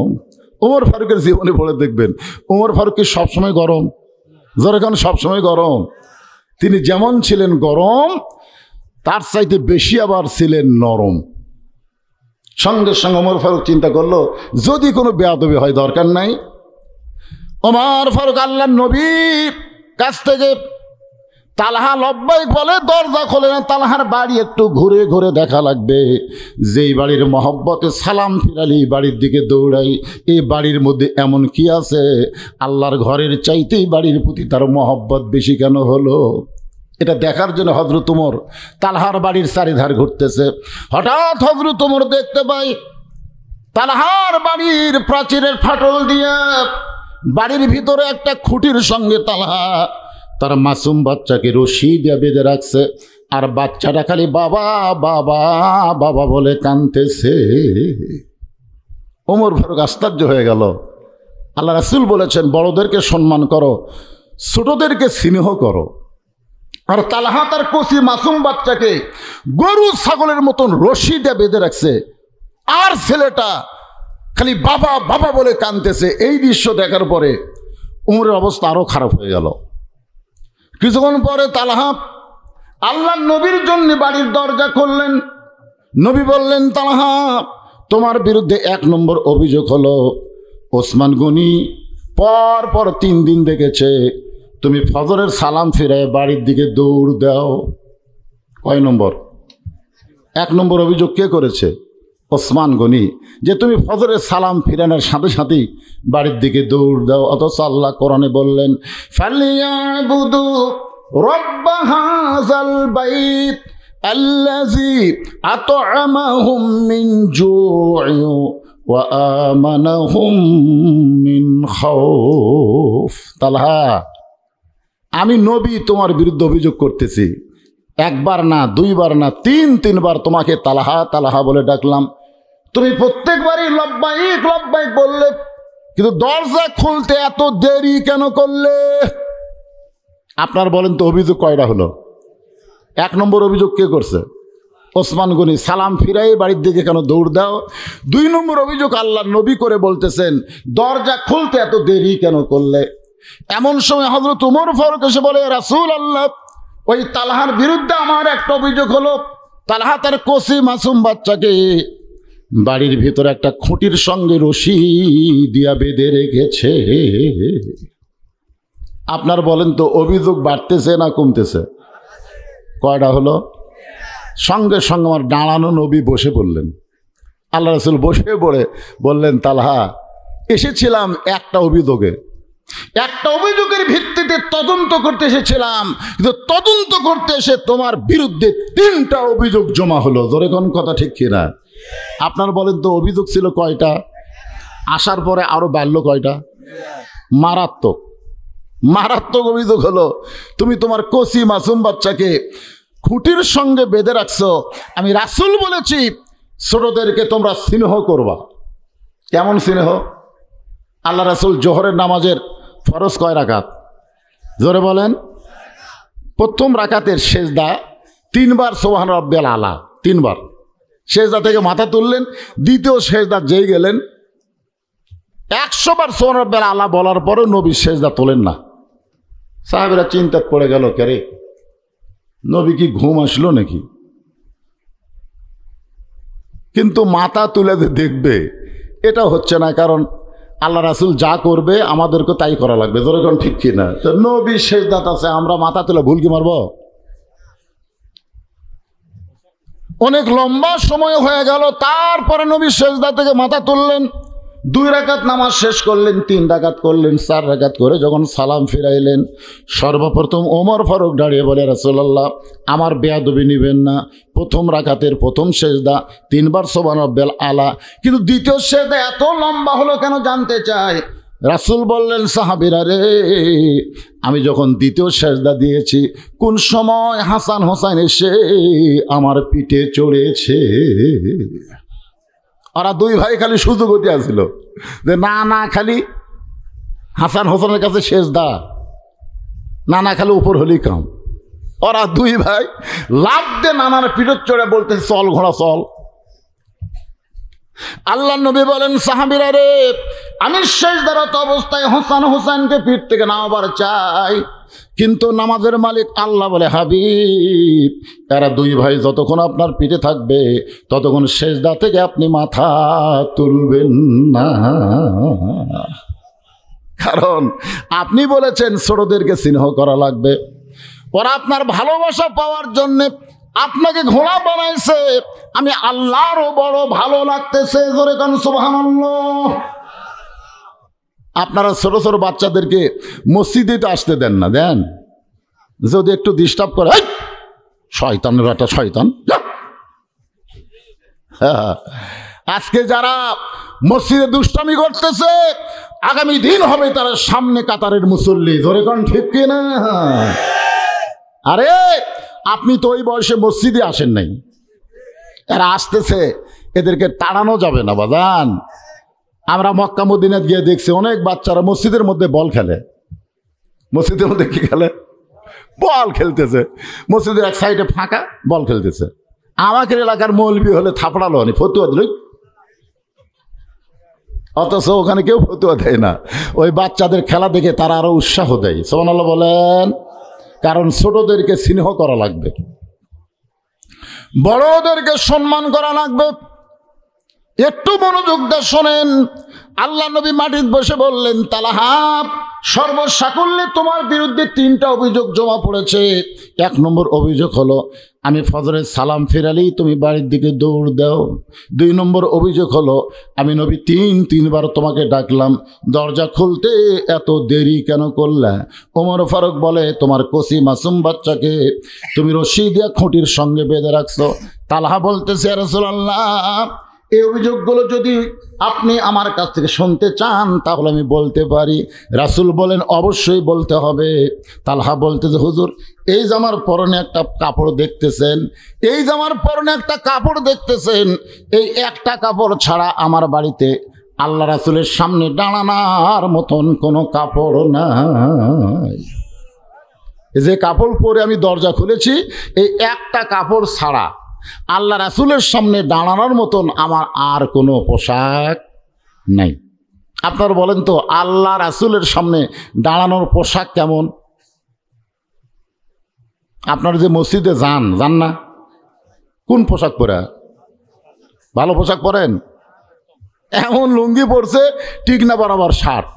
ওমর ফারুকের জীবনে পড়ে দেখবেন, ওমর ফারুক কি সবসময় গরম? যেরকম সবসময় গরম, তিনি যেমন ছিলেন গরম, তার চাইতে বেশি আবার ছিলেন নরম। সঙ্গে সঙ্গে ওমর ফারুক চিন্তা করলো, যদি কোনো বেয়াদবি হয় দরকার নাই। ওমর ফারুক আল্লাহর নবীর কাছ থেকে তালহা লব্বাইক বলে, দরজা খোলে না। তালহার বাড়ি একটু ঘুরে ঘুরে দেখা লাগবে, যেই বাড়ির মহব্বতে সালাম ফিরালি বাড়ির দিকে দৌড়াই, এই বাড়ির মধ্যে এমন কি আছে, আল্লাহর ঘরের চাইতেই বাড়ির প্রতি তার মহব্বত বেশি কেন হলো? এটা দেখার জন্য হযরত ওমর তালহার বাড়ির চারিধার ঘুরতেছে। হঠাৎ হযরত ওমর দেখতে পাই, তালহার বাড়ির প্রাচীরের ফাটল দিয়ে বাড়ির ভিতরে একটা খুঁটির সঙ্গে তালহা তার মাসুম বাচ্চাকে রশি দিয়ে বেঁধে রাখছে, আর বাচ্চাটা খালি বাবা বাবা বাবা বলে কাঁদতেছে। ওমর ফারুক আশ্চর্য হয়ে গেল। আল্লাহ রাসূল বলেছেন, বড়দেরকে সম্মান করো, ছোটদেরকে স্নেহ করো। আর তালহা তার কচি মাসুম বাচ্চাকে গরু ছাগলের মতন রশি দিয়ে বেঁধে রাখছে, আর ছেলেটা খালি বাবা বাবা বলে কাঁদতেছে। এই দৃশ্য দেখার পরে ওমরের অবস্থা আরো খারাপ হয়ে গেল। কিছুক্ষণ পরে তালহা আল্লাহর নবীর জন্য বাড়ির দরজা খুললেন। নবী বললেন, তালহা, তোমার বিরুদ্ধে 1 নম্বর অভিযোগ হলো, ওসমান গনি পর পর 3 দিন দেখেছে তুমি ফজরের সালাম ফিরায় বাড়ির দিকে দৌড় দাও। কয় নম্বর? 1 নম্বর অভিযোগ কে করেছে? ওসমান গনি, যে তুমি ফজরের সালাম ফিরানোর সাথে সাথেই বাড়ির দিকে দৌড় দাও। অথচ আল্লাহ কোরআনে বললেন, ফালিয়াবুদু রব্ব হাযাল বাইত আল্লাযী আত'আমাহুম মিন জু'ইন ওয়া আমানাহুম মিন খাউফ। তালহা, আমি নবী তোমার বিরুদ্ধে অভিযোগ করতেছি। 1 বার না, 2 বার না, 3 বার তোমাকে তালহা তালহা বলে ডাকলাম। তুমি প্রত্যেকবারই লব্বাইক লব্বাইক বললে, কিন্তু দরজা খুলতে এত দেরি কেন করলে? আপনার বলেন তো অভিযোগ কয়টা হলো? 1 নম্বর অভিযোগ কে করছে? ওসমান গনি, সালাম ফিরাই বাড়ির দিকে কেন দৌড় দাও। 2 নম্বর অভিযোগ আল্লাহ নবী করে বলতেছেন, দরজা খুলতে এত দেরি কেন করলে? এমন সময় হযরত ওমর ফারুক এসে বলে, রাসূলুল্লাহ, ওই তালহার বিরুদ্ধে আমার একটা অভিযোগ হলো, তালহা তার কচি মাসুম বাচ্চাকে বাড়ির ভিতরে একটা খুঁটির সঙ্গে রশি দিয়া বেঁধে রেখেছে। আপনার বলেন তো অভিযোগ বাড়তেছে না কমতেছে? কয়টা হলো? সঙ্গে সঙ্গে আমার দাঁড়ানো নবী বসে পড়লেন। আল্লাহ রাসূল বসে পড়ে বললেন, তালহা, এসেছিলাম একটা অভিযোগের ভিত্তিতে তদন্ত করতে এসেছিলাম, কিন্তু তদন্ত করতে এসে তোমার বিরুদ্ধে 3টা অভিযোগ জমা হলো। জোরে কোন কথা ঠিক কিনা? আপনার বলেন তো অভিযোগ ছিল কয়টা? আসার পরে আরো বাড়লো কয়টা? মারাত্মক মারাত্মক অভিযোগ হলো, তুমি তোমার কচি মাসুম বাচ্চাকে খুঁটির সঙ্গে বেঁধে রাখছো। আমি রাসূল বলেছি ছোটদেরকে তোমরা স্নেহ করবা। কেমন স্নেহ? আল্লাহ রাসূল জোহরের নামাজের ফরজ কয় রাকাত? জোরে বলেন। প্রথম রাকাতের সেজদা 3 বার সুবহান রাব্বিয়াল আলা, 3 বার সেজদা থেকে মাথা তুললেন। দ্বিতীয় সেজদা যেই গেলেন 100 বার সুবহান রাব্বিয়াল আলা বলার পরও নবী সেজদা তোলেন না। সাহাবীরা চিন্তায় পড়ে গেল, কে রে, নবী কি ঘুম আসলো নাকি? কিন্তু মাথা তুলে যে দেখবে এটা হচ্ছে না, কারণ আল্লাহ রাসূল যা করবে আমাদেরকে তাই করা লাগবে। যেরকম ঠিক কিনা? তো নবীর সেজদাত আছে, আমরা মাথা তুলে ভুল কি মারব? অনেক লম্বা সময় হয়ে গেল, তারপরে নবী সেজদা থেকে মাথা তুললেন, 2 রাকাত নামাজ শেষ করলেন, 3 রাকাত করলেন, 4 রাকাত করে যখন সালাম ফিরাইলেন, সর্বপ্রথম ওমর ফারুক দাঁড়িয়ে বলে, রাসূলুল্লাহ আমার বেয়াদবি নিবেন না, প্রথম রাকাতের প্রথম সেজদা 3 বার সুবহান রাব্বিয়াল আলা, কিন্তু দ্বিতীয় সেজদা এত লম্বা হলো কেন জানতে চাই। রাসূল বললেন, সাহাবীরা রে, আমি যখন দ্বিতীয় সেজদা দিয়েছি, কোন সময় হাসান হোসেন এসে আমার পিঠে চড়েছে। ওরা 2 ভাই খালি সুযোগ দিয়েছিল যে না খালি হাসান হোসেনের কাছে সেজদা, না খালি উপর হলি কাম। ওরা 2 ভাই লাফ দিয়ে নানার পিঠে চড়ে বলতে, চল ঘোড়া চল। আল্লাহ নবী বলেন, সাহাবীরা রে, আমি সেজদারত অবস্থায় হাসান হোসেনকে পিঠ থেকে নামাবার চাই, কিন্তু নামাজের মালিক আল্লাহ বলে, হাবিব এরা 2 ভাই যতক্ষণ আপনার পিঠে থাকবে ততক্ষণ সেজদা থেকে আপনি মাথা তুলবেন না, কারণ আপনি বলেছেন ছোটদেরকে স্নেহ করা লাগবে। ওরা আপনার ভালোবাসা পাওয়ার জন্য আপনাকে ঘোড়া বানাইছে, আমি আল্লাহরও বড় ভালো লাগতেছে। জোরে কান সুবহানাল্লাহ। আপনারা ছোট ছোট বাচ্চাদেরকে মসজিদে তো আসতে দেন না, দেন? যদি একটু ডিস্টার্ব করে, শয়তানের একটা শয়তান। আজকে যারা মসজিদে দুষ্টামি করতেছে, আগামী দিন হবে তারা সামনে কাতারের মুসল্লি। জোরে কান ঠিক কিনা? আরে আপনি তো ওই বয়সে মসজিদে আসেন নাই, এরা আসতেছে, এদেরকে তাড়ানো যাবে না বাজান। আমরা মক্কা মদিনাত গিয়ে দেখছি অনেক বাচ্চারা মসজিদের মধ্যে বল খেলে। মসজিদের মধ্যে কি খেলে? বল খেলতেছে। মসজিদের এক সাইডে ফাঁকা, বল খেলতেছে। আমাদের এলাকার মৌলবি হলে থাপড়ালো, ফতুয়া দিল, অথচ ওখানে কেউ ফতুয়া দেয় না। ওই বাচ্চাদের খেলা দেখে তারা আরো উৎসাহ দেয়। সুবহানাল্লাহ বলেন। কারণ ছোটদেরকে স্নেহ করা লাগবে, বড়দেরকে সম্মান করা লাগবে। একটু মনোযোগ দিয়ে শোনেন। আল্লাহ নবী মাটিতে বসে বললেন, তালহা সর্বসাকুল্যে তোমার বিরুদ্ধে 3টা অভিযোগ জমা পড়েছে। 1 নম্বর অভিযোগ হলো আমি ফজরের সালাম ফেরালেই তুমি বাড়ির দিকে দৌড় দাও। 2 নম্বর অভিযোগ হলো আমি নবী 3বার তোমাকে ডাকলাম, দরজা খুলতে এত দেরি কেন করলে? ওমর ফারুক বলে, তোমার কসি মাসুম বাচ্চাকে তুমি রশি দিয়া খুঁটির সঙ্গে বেঁধে রাখছো। তালহা বলতেছে, ইয়া রাসূলুল্লাহ এই অভিযোগগুলো যদি আপনি আমার কাছ থেকে শুনতে চান তাহলে আমি বলতে পারি। রাসূল বলেন, অবশ্যই বলতে হবে। তালহা বলতেছে, হুজুর এই জামার পরনে একটা কাপড় দেখতেছেন, এই জামার পরনে একটা কাপড় দেখতেছেন, এই একটা কাপড় ছাড়া আমার বাড়িতে আল্লাহ রাসূলের সামনে দাঁড়ানোর মতন কোনো কাপড় নাই। যে কাপড় পরে আমি দরজা খুলেছি, এই একটা কাপড় ছাড়া আল্লাহ রাসূলের সামনে দাঁড়ানোর মতন আমার আর কোনো পোশাক নাই। আপনার বলেন তো, আল্লাহ রাসূলের সামনে দাঁড়ানোর পোশাক কেমন? আপনারা যে মসজিদে যান না, কোন পোশাক পরে? ভালো পোশাক পরেন? এমন লুঙ্গি পরছে, ঠিক না বরাবর শার্ট,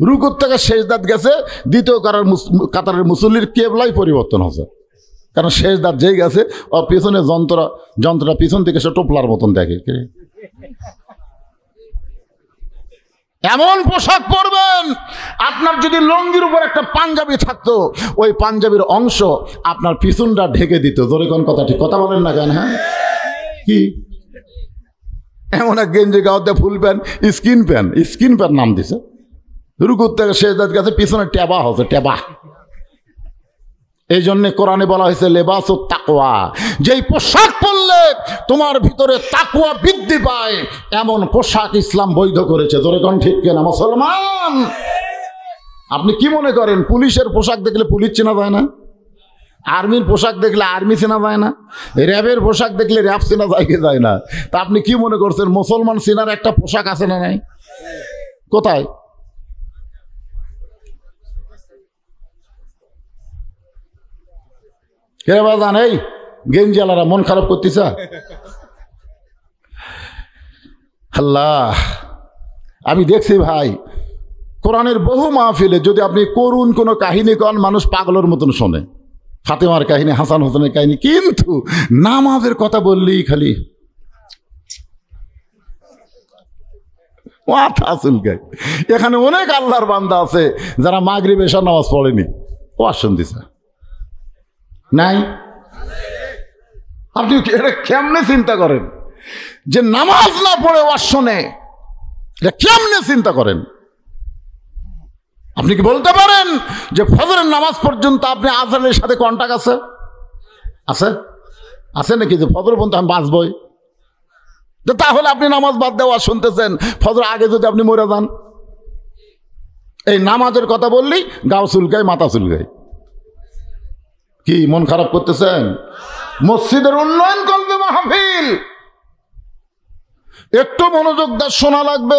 রুকুর থেকে সেজদাত গেছে, দ্বিতীয় কাতারের মুসল্লির কেবলাই পরিবর্তন হচ্ছে। কারণ সেজদাত যেই গেছে, ওর পিছনে যন্ত্রটা পিছন থেকে সে টোপলার মতন দেখে। এমন পোশাক পরবেন, আপনার যদি লুঙ্গির উপর একটা পাঞ্জাবি থাকতো, ওই পাঞ্জাবির অংশ আপনার পিছনটা ঢেকে দিত। জোরে কোন কথা, ঠিক কথা বলেন না কেন? হ্যাঁ, কি এমন এক গেঞ্জি গাওতে ফুল প্যান্ট, স্কিন প্যান্ট নাম দিছে। রুকুর থেকে সেজদাত গেছে, পিছনে টেবা হচ্ছে, টেবা। এই জন্য কোরআনে বলা হয়েছে লেবাসুত তাকওয়া, যেই পোশাক পরলে তোমার ভিতরে তাকওয়া বৃদ্ধি পায়, এমন পোশাক ইসলাম বৈধ করেছে। জোরে কোন ঠিক কিনা মুসলমান? আপনি কি মনে করেন পুলিশের পোশাক দেখলে পুলিশ চেনা যায় না? আর্মির পোশাক দেখলে আর্মি চেনা যায় না? র্যাবের পোশাক দেখলে র্যাব চেনা যায় না? তা আপনি কি মনে করছেন মুসলমান চেনার একটা পোশাক আছে না নাই? কোথায়? কে বাজান, এই গেঞ্জিওয়ালারা মন খারাপ করতেছে। আল্লাহ, আমি দেখছি ভাই কোরআনের বহু মাহফিলে যদি আপনি করুণ কোনো কাহিনী কন, মানুষ পাগলের মতন শোনে, ফাতেমার কাহিনী, হাসান হোসেনের কাহিনী, কিন্তু নামাজের কথা বললেই খালি মাথা চুলকায়। এখানে অনেক আল্লাহর বান্দা আছে যারা মাগরিব এশার নামাজ পড়েনি, ও শুনতেছে নাই? আপনি এটা কেমনে চিন্তা করেন যে নামাজ না পড়ে ওয়াজ শোনে? এটা কেমনে চিন্তা করেন? আপনি কি বলতে পারেন যে ফজরের নামাজ পর্যন্ত আপনি আজানের সাথে কন্টাক্ট আছে? আছে আছে নাকি যে ফজর পর্যন্ত আমি বাঁচবই? তাহলে আপনি নামাজ বাদ দেওয়া শুনতেছেন, ফজর আগে যদি আপনি মরে যান। এই নামাজের কথা বললেই গাও চুলকায়, মাথা চুলকায়। কি মন খারাপ করতেছেন? মসজিদের উন্নয়ন করবে মাহফিল, একটু মনোযোগ দিয়ে শোনা লাগবে।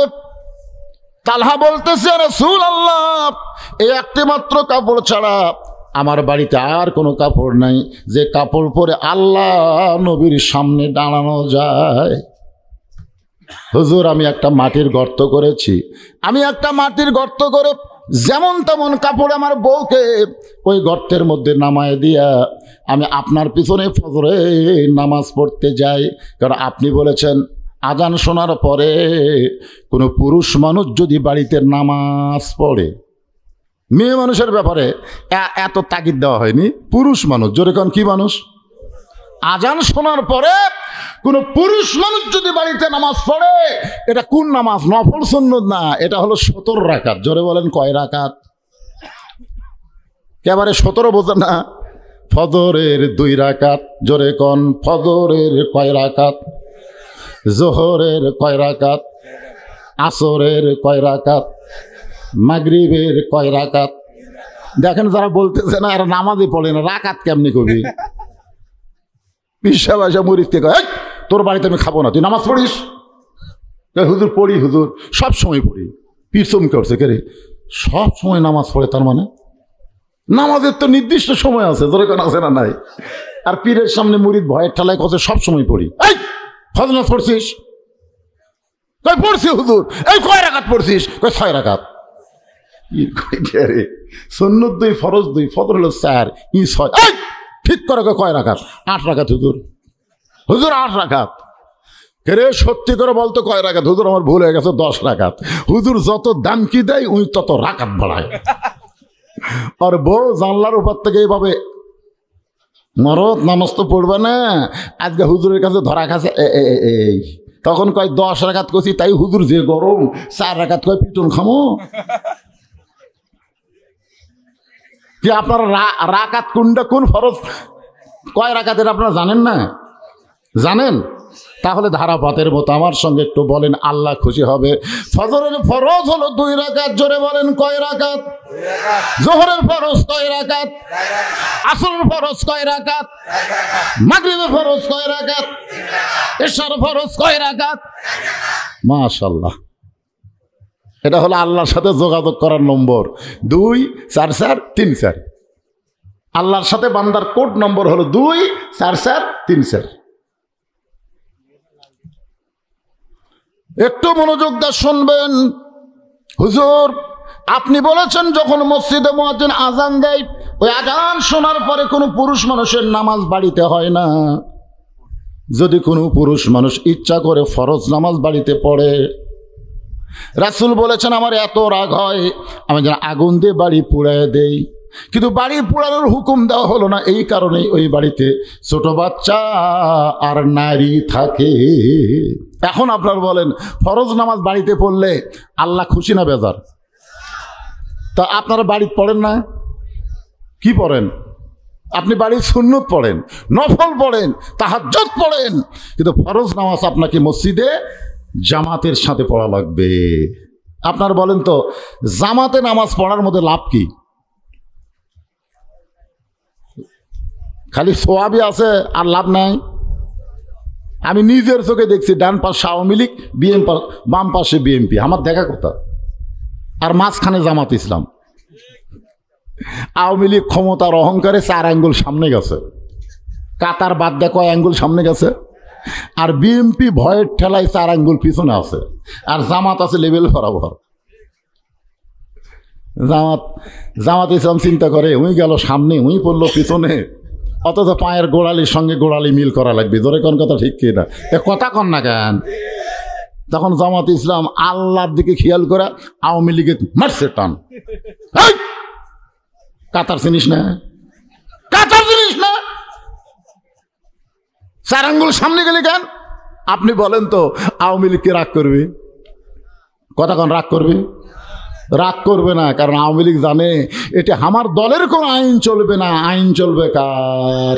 তালহা বলতেছে, রাসূলুল্লাহ, এই একটি মাত্র কাপড় ছাড়া আমার বাড়িতে আর কোনো কাপড় নাই যে কাপড় পরে আল্লাহ নবীর সামনে দাঁড়ানো যায়। হুজুর, আমি একটা মাটির গর্ত করেছি, আমি একটা মাটির গর্ত করে যেমন তেমন কাপড় আমার বউকে ওই গর্তের মধ্যে নামায় দিয়া আমি আপনার পিছনে ফজরে নামাজ পড়তে যাই। কারণ আপনি বলেছেন আজান শোনার পরে কোনো পুরুষ মানুষ যদি বাড়িতে নামাজ পড়ে, মেয়ে মানুষের ব্যাপারে এত তাগিদ দেওয়া হয়নি, পুরুষ মানুষ, জোরে কোন কি মানুষ? আজান শোনার পরে কোন পুরুষ মানুষ যদি বাড়িতে নামাজ পড়ে, এটা কোন নামাজ? নফল সুন্নত না, এটা হলো 17 রাকাত। জোরে বলেন কয় রাকাত? একেবারে 17 বোঝেন না? ফজরের 2 রাকাত। জোরে কোন ফজরের কয় রাকাত? জোহরের কয় রাকাত? আসরের কয় রাকাত? মাগরিবের কয় রাকাত? দেখেন যারা বলতেছে না আর নামাজই পড়ে না, রাকাত কেমনি কবি? পিসা বাসা মরিচকে কয়, তোর বাড়িতে আমি খাবো না, তুই নামাজ পড়িস? হুজুর পড়ি, হুজুর সব সময় পড়ি। পিছম করছে কে রে? সব সময় নামাজ পড়ে, তার মানে নামাজের তো নির্দিষ্ট সময় আছে, ধরে কোন আছে না নাই? আর পীরের সামনে মুরিদ ভয়ের ঠেলায় কথা সব সময় পড়ি। এই ফজর নামাজ পড়ছিস? কই পড়ছি হুজুর। এই কয় রাকাত পড়ছিস? কই 6 রাকাত। সুন্নত 2, ফরজ 2, ফজর হলো 4, ই 6। এই ঠিক করে কয় রাকাত? 8 রাকাত হুজুর। হুজুর 8 রাকাত। রে সত্যি করে বলতো কয় রাকাত? হুজুর আমার ভুল হয়ে গেছে, 10 রাকাত। হুজুর যত দাম কি দেয় উনি তত রাকাত বাড়ায়। আর বউ জানলার উপর থেকে এইভাবে, মরদ নামাজ তো পড়বে না, আজকে হুজুরের কাছে ধরা খাচ্ছে। এই তখন কয় 10 রাকাত করছি, তাই হুজুর যে গরম, 4 রাকাত কয় পিটন খামো। কি আপনারা রাকাত কোনটা কোন ফরজ কয় রাকাতের আপনারা জানেন না? জানেন? তাহলে ধারাপাতের মতো আমার সঙ্গে একটু বলেন, আল্লাহ খুশি হবে। ফজরের ফরজ হলো 2 রাকাত। জোরে বলেন কয় রাকাত? জোহরের ফরজ কয় রাকাত? আসরের ফরজ কয় রাকাত? মাগরিবের ফরজ কয় রাকাত? এশার ফরজ কয় রাকাত? মাশাআল্লাহ, এটা হলো আল্লাহর সাথে যোগাযোগ করার নম্বর। 2 4 4 3 4। আল্লাহর সাথে বান্দার কোড নম্বর হলো 2 4 4 3 4। একটু মনোযোগ দিয়ে শুনবেন। হুজুর আপনি বলেছেন যখন মসজিদে মুয়াজ্জিন আজান দেয়, ওই আজান শোনার পরে কোনো পুরুষ মানুষের নামাজ বাড়িতে হয় না। যদি কোনো পুরুষ মানুষ ইচ্ছা করে ফরজ নামাজ বাড়িতে পড়ে, রাসূল বলেছেন আমার এত রাগ হয় আমি যেন আগুন দিয়ে বাড়ি পুড়ায় দেই। কিন্তু বাড়ি পোড়ানোর হুকুম দেওয়া হলো না, এই কারণেই ওই বাড়িতে ছোট বাচ্চা আর নারী থাকে। এখন আপনার বলেন, ফরজ নামাজ বাড়িতে পড়লে আল্লাহ খুশি না বেজার? তা আপনারা বাড়িতে পড়েন না? কি পড়েন? আপনি বাড়ির সুন্নত পড়েন, নফল পড়েন, তাহাজ্জুদ পড়েন, কিন্তু ফরজ নামাজ আপনাকে মসজিদে জামাতের সাথে পড়া লাগবে। আপনার বলেন তো, জামাতে নামাজ পড়ার মধ্যে লাভ কি? খালি সোয়াবি আছে আর লাভ নাই। আমি নিজের চোখে দেখছি, ডান পাশে আওয়ামী লীগ, বাম পাশে বিএনপি, আমার দেখা কথা, আর মাঝখানে জামাত ইসলাম। আওয়ামী লীগ ক্ষমতার অহংকারে 4 আঙ্গুল সামনে গেছে, কাতার বাদ দেয় কয় আঙ্গুল সামনে গেছে? আর বিএমপি ভয়ের ঠেলায় 4 আঙ্গুল পিছনে আছে, আর জামাত আছে লেভেল বরাবর। জামাত ইসলাম চিন্তা করে উই গেল সামনে, উই পড়লো পিছনে, অথচ পায়ের গোড়ালির সঙ্গে গোড়ালি মিল করা লাগবে। ধরে কোন কথা ঠিক কি না? এ কথা কন না কেন? তখন জামাত ইসলাম আল্লাহর দিকে খেয়াল করে আওয়ামী লীগে মারছে টান। কাতার চিনিস না? কাতার চিনিস না? 4 আঙ্গুল সামনে গেলে কেন? আপনি বলেন তো আওয়ামী লীগকে রাগ করবে? কথা কন রাগ করবে? রাগ করবে না, কারণ আওয়ামী লীগ জানে এটা আমার দলের কোনো আইন চলবে না, আইন চলবে কার?